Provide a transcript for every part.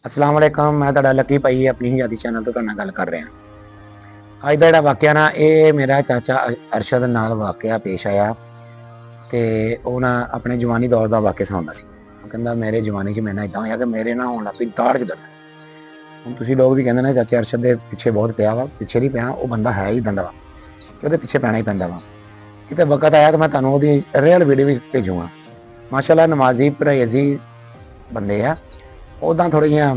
अस्सलाम वालेकुम, मैं तुहाडा लकी भाई अपनी हिजादी चैनल तो तुहाडे नाल गल कर रहा। अज का जिहड़ा वाकया ना, ये मेरा चाचा अरशद नाल वाकया पेश आया। तो वह ना अपने जवानी दौर का वाकया सुनाता सी। कहंदा मेरे जवानी च मेरे इदां होया कि मेरे ना होण लग पई दाड़ च दर्द। हुण तुसीं लोग भी कहंदे ने चाचे अरशद दे पिछे बहुत पिया वा, पिछे नहीं पिया, वो बंदा है ही इदां दा वा कि ओहदे पिछे पैना ही पैंदा वा। किते वक्त आया तो मैं तुहानूं ओहदी रियल वीडियो भी भेजूंगा। माशाअल्लाह नमाजी परहेजी बंदे आ। उदां थोड़ी जिहियां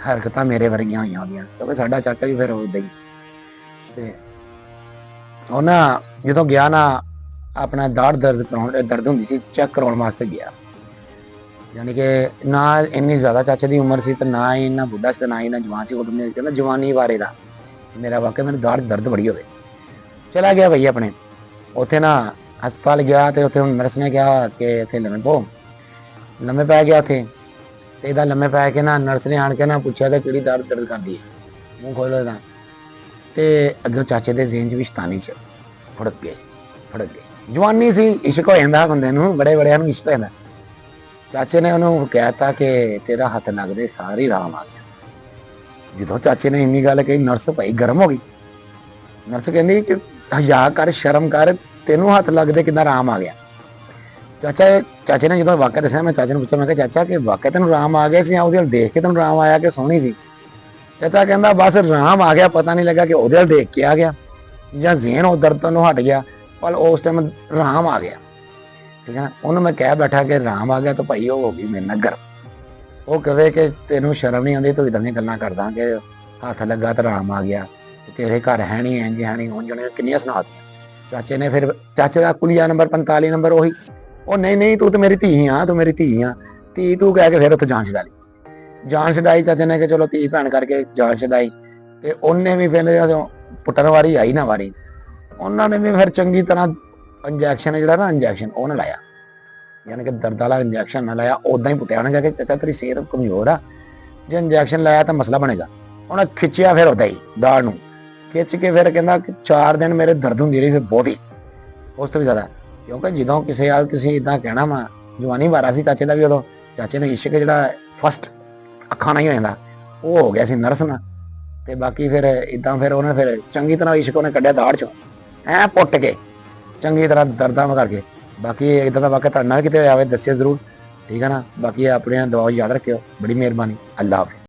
हरकतां मेरे वर्गियां होईयां ओहदियां, क्योंकि साडा चाचा भी फिर उदां ही ते ਉਹ ਨਾ ਜਦੋਂ ਗਿਆ ਨਾ अपना दाड़ दर्द होंदी सी चेक करवाउण वास्ते गया। यानी कि ना इन्नी ज़्यादा चाचे की उम्र सी ते ना ही इन्ना बुढ़ा सी ते ना ही इन्ना जवान सी। उन्होंने कहना जवानी बारे दा मेरा वाकया मेरे दाड़ दर्द बड़ी होवे। चला गया भाई अपने उत्थे ना हस्पताल गया तो उत्थे नर्स ने कहा कि इत्थे लम्मे पो। लम्मे पै गया उत्थे ते इहदा लम्मे पै के ना नर्स ने आण के ना पुछया कि किहड़ी दाड़ दर्द करदी है, मूँह खोलो इहदा। ते अगे चाचे दे ज़हन च भी शैतानी च फड़क गए। जवानी सी, इश्क हो जांदा बंदे नूं, बड़े बड़ियां नूं इश्क हो जांदा। चाचे ने उन्होंने कहता कि तेरा हथ लगदे सारी राम आ गया। जो चाचे ने इन्नी गल कही नर्स भाई गर्म हो गई। नर्स कहती कि हया कर, शर्म कर, तेनों हथ लगदे किदां राम आ गया। चाचे ने जो वाकया दसिया, मैं चाचे ने पूछा, मैं कहा चाचा कि वाकया तेनों राम आ गया सी या उहदे देख के तेनों राम आया कि सोहनी सी? चाचा कहता बस राम आ गया, पता नहीं लगा कि उहदे देख के आ गया या ज़हन वो दर्द तो हट गया, पर उस टाइम राम आ गया। ठीक है ना, उन्होंने मैं कह बैठा कि राम आ गया तो भाई वो हो गई मेरे नाल गर्म। वो कहे कि तेनों शर्म नहीं आती, तू इदां दी गल्लां करदा कि हथ लगा तो राम आ गया, तेरे घर है नहीं, इंज है नहीं, उंज ने किन्नियां सुणातियां। चाचे ने फिर चाचे का कुलिया नंबर 45 नंबर वही, नहीं तू तो मेरी धी हाँ, तू मेरी धी हाँ, धी तू कह के फिर उत्थे जान छड़ा ली। जान छड़ाई चाचे ने कि चलो धी भैन करके जान छड़ाई। ते उन्हें भी फिर पुट्टन वारी आई ना वारी, उन्होंने भी फिर चंगी तरह इंजैक्शन है ना इंजैक्शन वो ना लाया, यानी कि दर्द वाला इंजैक्शन ना लाया, उदा ही पुट्टिया। उन्हें कहा कि चाचा तेरी सेहत कमजोर आ, जो इंजैक्शन लाया तो मसला बनेगा। उन्हें खिंचिया फिर उदा ही दाड़ नूं खिंच के फिर कहना कि 4 दिन मेरे दर्द होंदी रही, फिर बहुत ही उस तो भी ज़्यादा। क्योंकि जो किसी हाल तुसीं इदां कहना वा, जवानी वारा सी चाचे का भी, उदों चाचे ने इश्क जिहड़ा फस्ट अखां नाल ही हो जांदा, वो हो गया सी नर्स नाल। ते बाकी फिर इदां फिर उन्हें फिर चंगी तरह इश्क उन्हें कढ़िया दाड़ चों ऐ पुट के चंगी तरह दर्दां करके। बाकी इदां दा वाकया तुहाडे नाल किते होया होवे दस्सिओ जरूर, ठीक है ना। बाकी अपने दुआ याद रखियो, बड़ी मेहरबानी, अल्लाह हाफिज़।